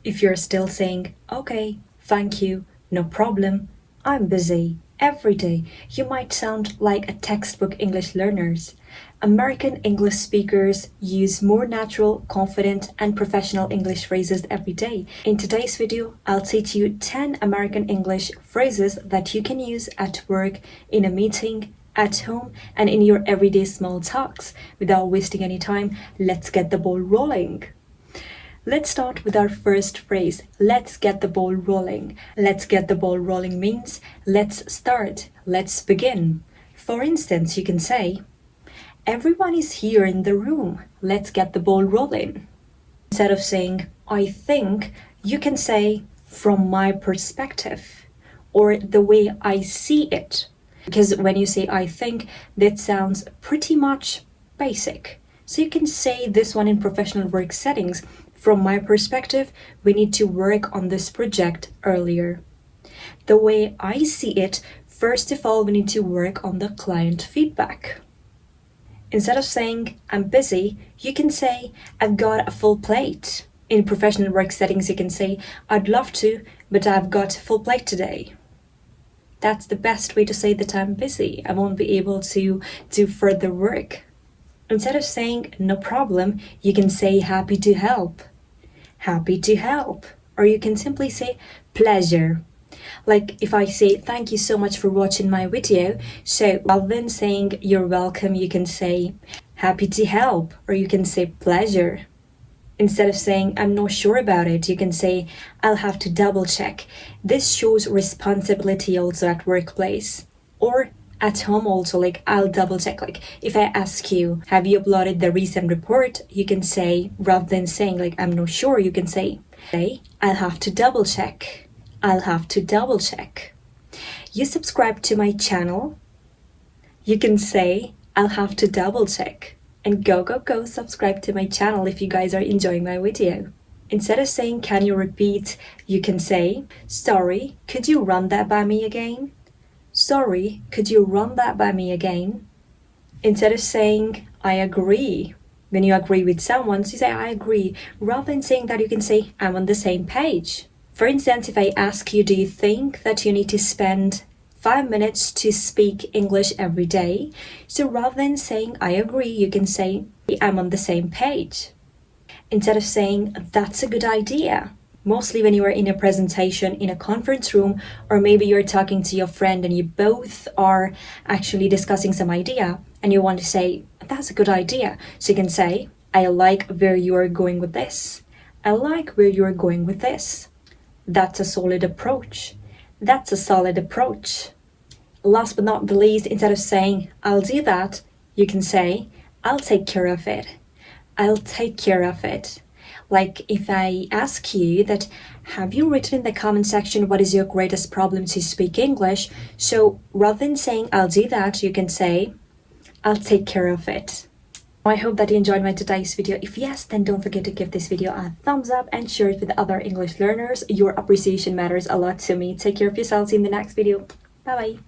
If you're still saying, okay, thank you, no problem, I'm busy, every day, you might sound like a textbook English learners. American English speakers use more natural, confident, and professional English phrases every day. In today's video, I'll teach you 10 American English phrases that you can use at work, in a meeting, at home, and in your everyday small talks. Without wasting any time, let's get the ball rolling. Let's start with our first phrase. Let's get the ball rolling. Let's get the ball rolling means let's start, let's begin. For instance, you can say, everyone is here in the room. Let's get the ball rolling. Instead of saying, I think, you can say, from my perspective, or the way I see it. Because when you say I think, that sounds pretty much basic. So you can say this one in professional work settings. From my perspective, we need to work on this project earlier. The way I see it, first of all, we need to work on the client feedback. Instead of saying, I'm busy, you can say, I've got a full plate. In professional work settings, you can say, I'd love to, but I've got a full plate today. That's the best way to say that I'm busy. I won't be able to do further work. Instead of saying, no problem, you can say, happy to help. Happy to help. Or you can simply say, pleasure. Like if I say, thank you so much for watching my video. So rather than saying, you're welcome, you can say, happy to help. Or you can say, pleasure. Instead of saying, I'm not sure about it, you can say, I'll have to double check. This shows responsibility also at workplace. Or at home also, like I'll double check. Like if I ask you, have you uploaded the recent report? You can say, rather than saying like, I'm not sure, you can say, I'll have to double check. I'll have to double check. You subscribe to my channel? You can say, I'll have to double check. And go subscribe to my channel if you guys are enjoying my video. Instead of saying, can you repeat? You can say, sorry, could you run that by me again? Sorry, could you run that by me again? Instead of saying, I agree. When you agree with someone, so you say, I agree. Rather than saying that, you can say, I'm on the same page. For instance, if I ask you, do you think that you need to spend 5 minutes to speak English every day? So rather than saying, I agree, you can say, I'm on the same page. Instead of saying, that's a good idea. Mostly when you are in a presentation in a conference room, or maybe you're talking to your friend and you both are actually discussing some idea and you want to say, that's a good idea. So you can say, I like where you are going with this. I like where you are going with this. That's a solid approach. That's a solid approach. Last but not the least, instead of saying, I'll do that, you can say, I'll take care of it. I'll take care of it. Like if I ask you that, have you written in the comment section what is your greatest problem to speak English? So rather than saying, I'll do that, you can say, I'll take care of it. I hope that you enjoyed my today's video. If yes, then don't forget to give this video a thumbs up and share it with other English learners. Your appreciation matters a lot to me. Take care of yourselves in the next video. Bye bye.